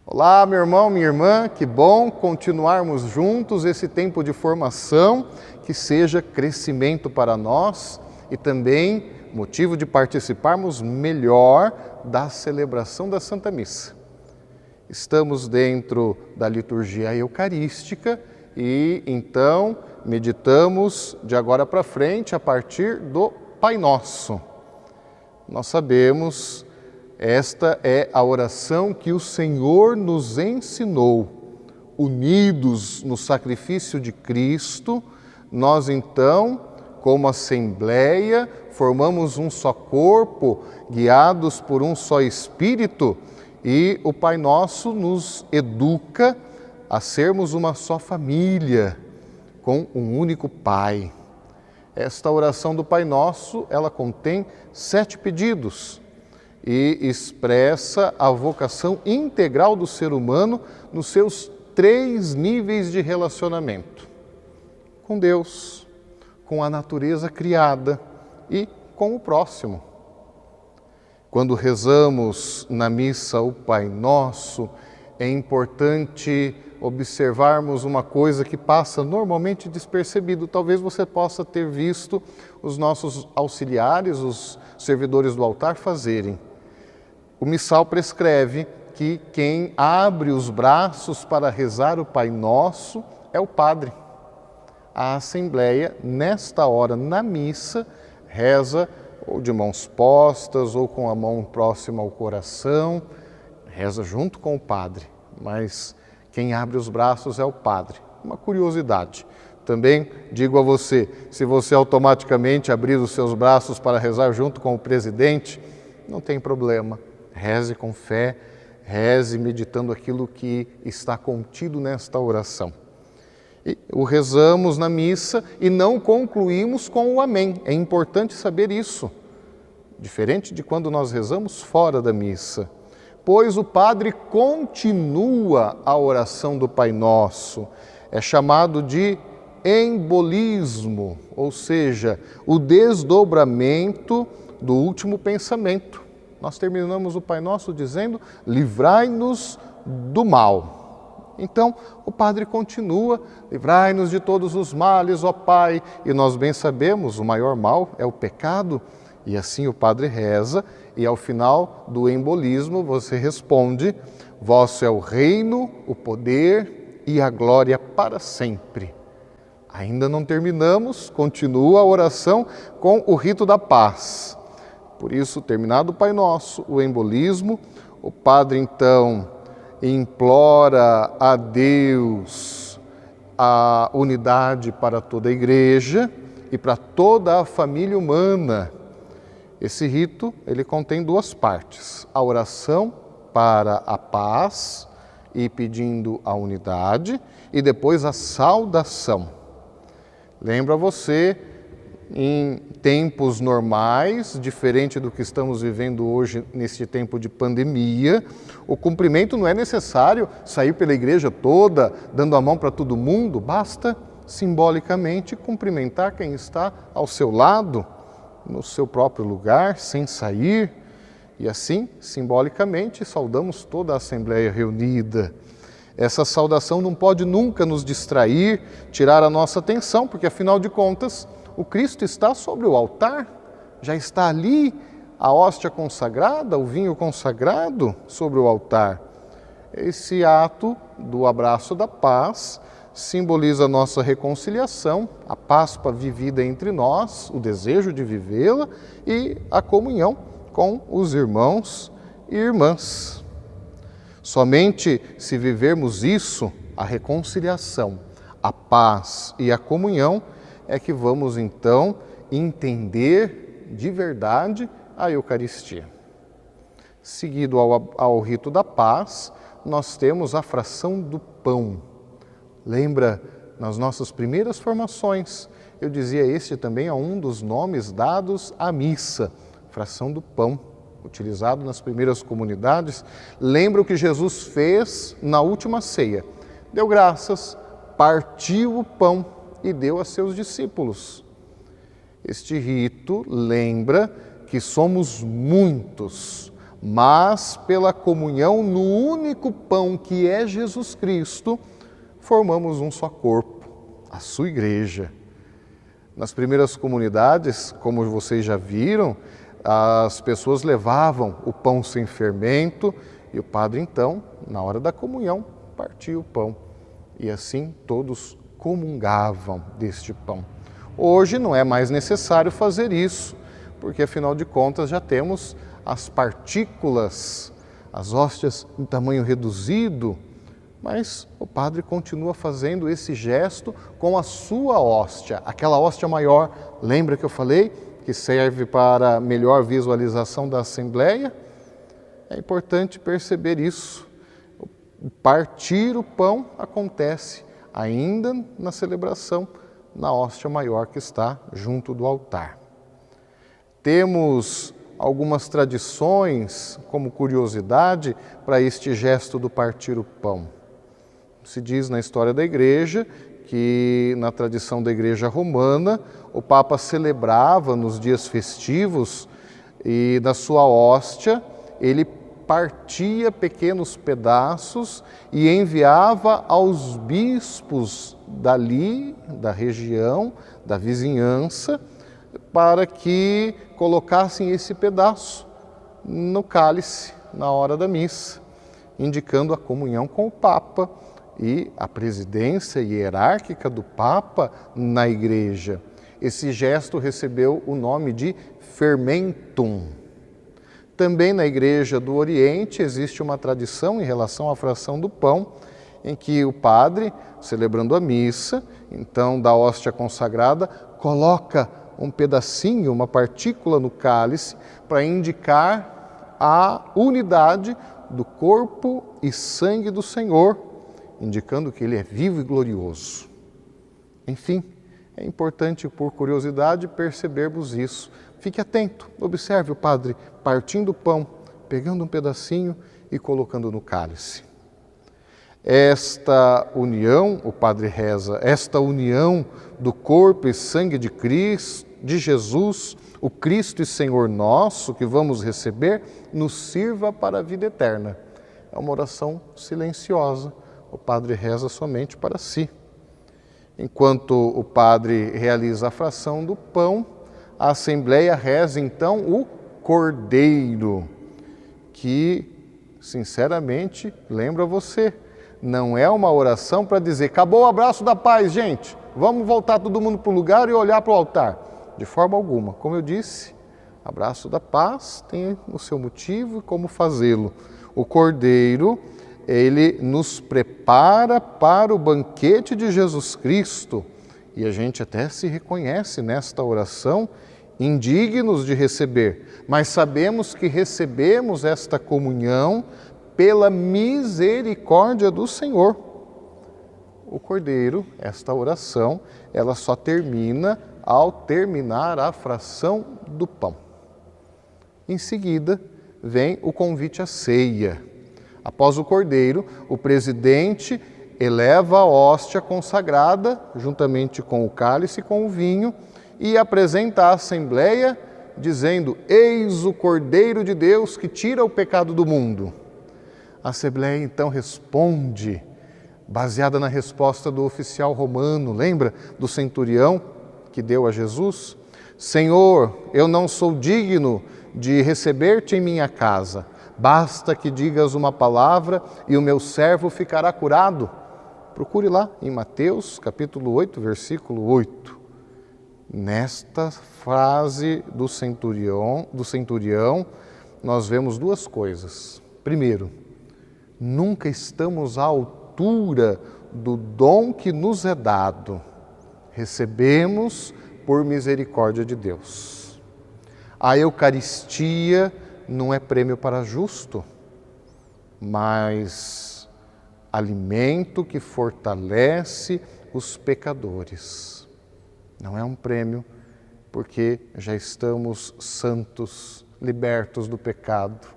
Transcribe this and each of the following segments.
Olá, meu irmão, minha irmã, que bom continuarmos juntos esse tempo de formação, que seja crescimento para nós e também motivo de participarmos melhor da celebração da Santa Missa. Estamos dentro da liturgia eucarística e então meditamos de agora para frente a partir do Pai Nosso. Nós sabemos, esta é a oração que o Senhor nos ensinou. Unidos no sacrifício de Cristo, nós então, como assembleia, formamos um só corpo, guiados por um só Espírito, e o Pai Nosso nos educa a sermos uma só família, com um único Pai. Esta oração do Pai Nosso, ela contém 7 pedidos e expressa a vocação integral do ser humano nos seus 3 níveis de relacionamento: com Deus, com a natureza criada e com o próximo. Quando rezamos na missa o Pai Nosso, é importante observarmos uma coisa que passa normalmente despercebido. Talvez você possa ter visto os nossos auxiliares, os servidores do altar fazerem. O missal prescreve que quem abre os braços para rezar o Pai Nosso é o padre. A assembleia, nesta hora, na missa, reza ou de mãos postas ou com a mão próxima ao coração, reza junto com o padre, mas quem abre os braços é o padre. Uma curiosidade. Também digo a você, se você automaticamente abrir os seus braços para rezar junto com o presidente, não tem problema. Reze com fé, reze meditando aquilo que está contido nesta oração. E o rezamos na missa e não concluímos com o amém. É importante saber isso, diferente de quando nós rezamos fora da missa. Pois o padre continua a oração do Pai Nosso. É chamado de embolismo, ou seja, o desdobramento do último pensamento. Nós terminamos o Pai Nosso dizendo: livrai-nos do mal. Então, o Padre continua: livrai-nos de todos os males, ó Pai. E nós bem sabemos, o maior mal é o pecado. E assim o Padre reza, e ao final do embolismo você responde: vosso é o reino, o poder e a glória para sempre. Ainda não terminamos, continua a oração com o rito da paz. Por isso, terminado o Pai Nosso, o embolismo, o Padre então implora a Deus a unidade para toda a Igreja e para toda a família humana. Esse rito, ele contém 2 partes: a oração para a paz e pedindo a unidade, e depois a saudação. Lembra você, em tempos normais, diferente do que estamos vivendo hoje neste tempo de pandemia, o cumprimento não é necessário sair pela igreja toda, dando a mão para todo mundo, basta simbolicamente cumprimentar quem está ao seu lado, no seu próprio lugar, sem sair, e assim, simbolicamente, saudamos toda a Assembleia reunida. Essa saudação não pode nunca nos distrair, tirar a nossa atenção, porque afinal de contas, o Cristo está sobre o altar, já está ali a hóstia consagrada, o vinho consagrado sobre o altar. Esse ato do abraço da paz simboliza a nossa reconciliação, a Páscoa vivida entre nós, o desejo de vivê-la e a comunhão com os irmãos e irmãs. Somente se vivermos isso, a reconciliação, a paz e a comunhão, é que vamos então entender de verdade a Eucaristia. Seguido ao rito da paz, nós temos a fração do pão. Lembra, nas nossas primeiras formações, eu dizia este também é um dos nomes dados à missa, fração do pão, utilizado nas primeiras comunidades. Lembra o que Jesus fez na última ceia. Deu graças, partiu o pão e deu a seus discípulos. Este rito lembra que somos muitos, mas pela comunhão no único pão que é Jesus Cristo, formamos um só corpo, a sua igreja. Nas primeiras comunidades, como vocês já viram, as pessoas levavam o pão sem fermento e o padre então, na hora da comunhão, partia o pão. E assim todos comungavam deste pão. Hoje não é mais necessário fazer isso, porque afinal de contas já temos as partículas, as hóstias em tamanho reduzido, mas o padre continua fazendo esse gesto com a sua hóstia, aquela hóstia maior. Lembra que eu falei que serve para melhor visualização da Assembleia? É importante perceber isso. Partir o pão acontece ainda na celebração, na hóstia maior que está junto do altar. Temos algumas tradições como curiosidade para este gesto do partir o pão. Se diz na história da Igreja que, na tradição da Igreja Romana, o Papa celebrava nos dias festivos e da sua hóstia ele partia pequenos pedaços e enviava aos bispos dali, da região, da vizinhança, para que colocassem esse pedaço no cálice na hora da missa, indicando a comunhão com o Papa e a presidência hierárquica do Papa na Igreja. Esse gesto recebeu o nome de fermentum. Também na Igreja do Oriente existe uma tradição em relação à fração do pão, em que o padre, celebrando a missa, então da hóstia consagrada, coloca um pedacinho, uma partícula no cálice para indicar a unidade do corpo e sangue do Senhor, indicando que Ele é vivo e glorioso. Enfim, é importante, por curiosidade, percebermos isso. Fique atento, observe o padre partindo o pão, pegando um pedacinho e colocando no cálice. Esta união, o padre reza, esta união do corpo e sangue de Cristo, de Jesus, o Cristo e Senhor nosso, que vamos receber, nos sirva para a vida eterna. É uma oração silenciosa, o padre reza somente para si. Enquanto o padre realiza a fração do pão, a Assembleia reza então o Cordeiro, que, sinceramente, lembra você, não é uma oração para dizer, acabou o abraço da paz, gente, vamos voltar todo mundo para o lugar e olhar para o altar. De forma alguma. Como eu disse, abraço da paz tem o seu motivo e como fazê-lo. O Cordeiro, ele nos prepara para o banquete de Jesus Cristo. E a gente até se reconhece nesta oração indignos de receber, mas sabemos que recebemos esta comunhão pela misericórdia do Senhor. O Cordeiro, esta oração, ela só termina ao terminar a fração do pão. Em seguida, vem o convite à ceia. Após o Cordeiro, o presidente eleva a hóstia consagrada, juntamente com o cálice e com o vinho, e apresenta à Assembleia, dizendo, eis o Cordeiro de Deus que tira o pecado do mundo. A Assembleia então responde, baseada na resposta do oficial romano, lembra do centurião que deu a Jesus? Senhor, eu não sou digno de receber-te em minha casa, basta que digas uma palavra e o meu servo ficará curado. Procure lá em Mateus, capítulo 8, versículo 8. Nesta frase do centurião, nós vemos duas coisas. Primeiro, nunca estamos à altura do dom que nos é dado. Recebemos por misericórdia de Deus. A Eucaristia não é prêmio para justo, mas alimento que fortalece os pecadores. Não é um prêmio porque já estamos santos, libertos do pecado,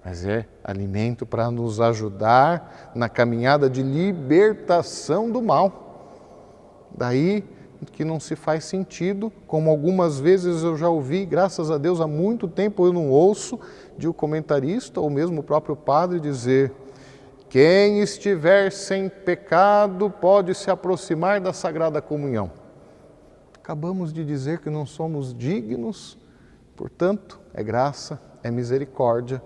mas é alimento para nos ajudar na caminhada de libertação do mal. Daí que não se faz sentido, como algumas vezes eu já ouvi, graças a Deus há muito tempo eu não ouço, de um comentarista ou mesmo o próprio padre dizer: quem estiver sem pecado pode se aproximar da Sagrada Comunhão. Acabamos de dizer que não somos dignos, portanto, é graça, é misericórdia.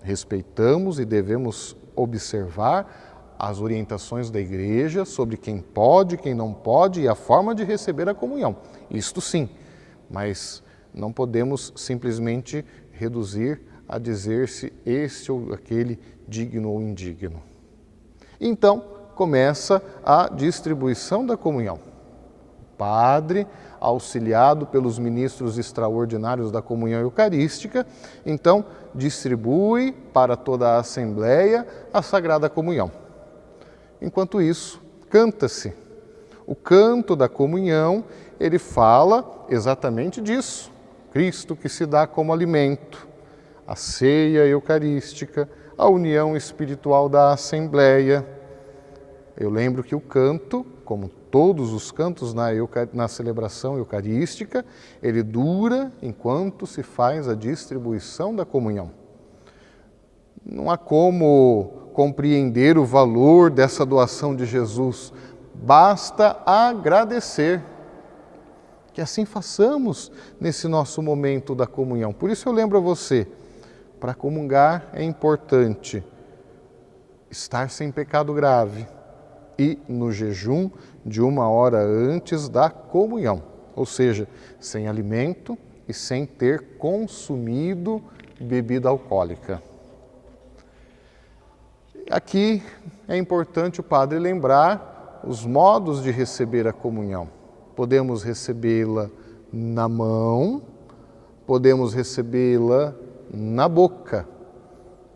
Respeitamos e devemos observar as orientações da Igreja sobre quem pode, quem não pode e a forma de receber a comunhão. Isto sim, mas não podemos simplesmente reduzir a dizer-se este ou aquele digno ou indigno. Então, começa a distribuição da comunhão. O padre, auxiliado pelos ministros extraordinários da comunhão eucarística, então distribui para toda a Assembleia a Sagrada Comunhão. Enquanto isso, canta-se. O canto da comunhão, ele fala exatamente disso. Cristo que se dá como alimento, a ceia eucarística, a união espiritual da Assembleia. Eu lembro que o canto, como todos os cantos na celebração eucarística, ele dura enquanto se faz a distribuição da comunhão. Não há como compreender o valor dessa doação de Jesus, basta agradecer. Que assim façamos nesse nosso momento da comunhão. Por isso eu lembro a você, para comungar é importante estar sem pecado grave e no jejum de 1 hora antes da comunhão, ou seja, sem alimento e sem ter consumido bebida alcoólica. Aqui é importante o padre lembrar os modos de receber a comunhão. Podemos recebê-la na mão, podemos recebê-la na boca,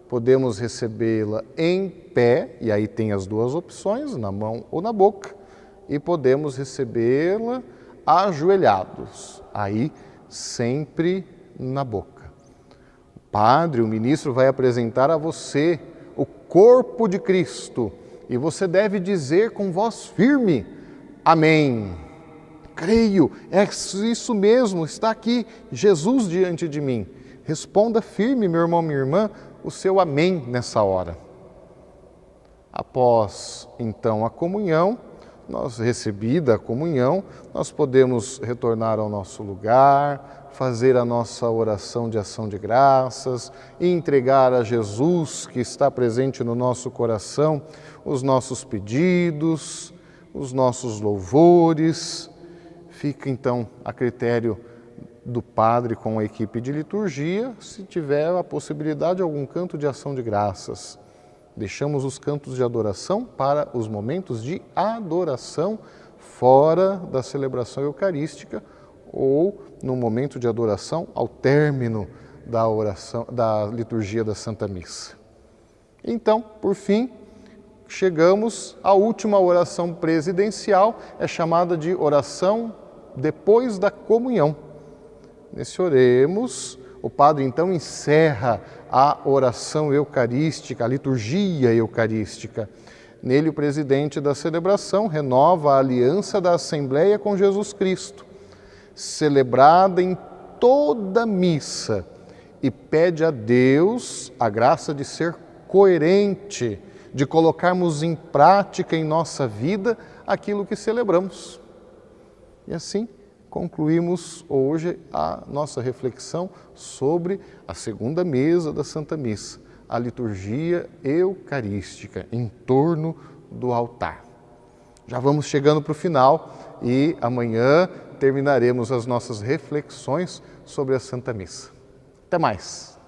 podemos recebê-la em pé, e aí tem as duas opções, na mão ou na boca, e podemos recebê-la ajoelhados, aí sempre na boca. O padre, o ministro, vai apresentar a você o corpo de Cristo, e você deve dizer com voz firme: amém. Creio, é isso mesmo, está aqui Jesus diante de mim. Responda firme, meu irmão, minha irmã, o seu amém nessa hora. Após, então, a comunhão, recebida a comunhão, nós podemos retornar ao nosso lugar, fazer a nossa oração de ação de graças, entregar a Jesus, que está presente no nosso coração, os nossos pedidos, os nossos louvores. Fica, então, a critério do padre com a equipe de liturgia, se tiver a possibilidade de algum canto de ação de graças. Deixamos os cantos de adoração para os momentos de adoração fora da celebração eucarística ou no momento de adoração ao término da liturgia da Santa Missa. Então, por fim, chegamos à última oração presidencial, é chamada de oração depois da comunhão. Nesse oremos, o padre então encerra a oração eucarística, a liturgia eucarística. Nele o presidente da celebração renova a aliança da Assembleia com Jesus Cristo, celebrada em toda missa, e pede a Deus a graça de ser coerente, de colocarmos em prática em nossa vida aquilo que celebramos. E assim concluímos hoje a nossa reflexão sobre a segunda mesa da Santa Missa, a liturgia eucarística em torno do altar. Já vamos chegando para o final e amanhã terminaremos as nossas reflexões sobre a Santa Missa. Até mais!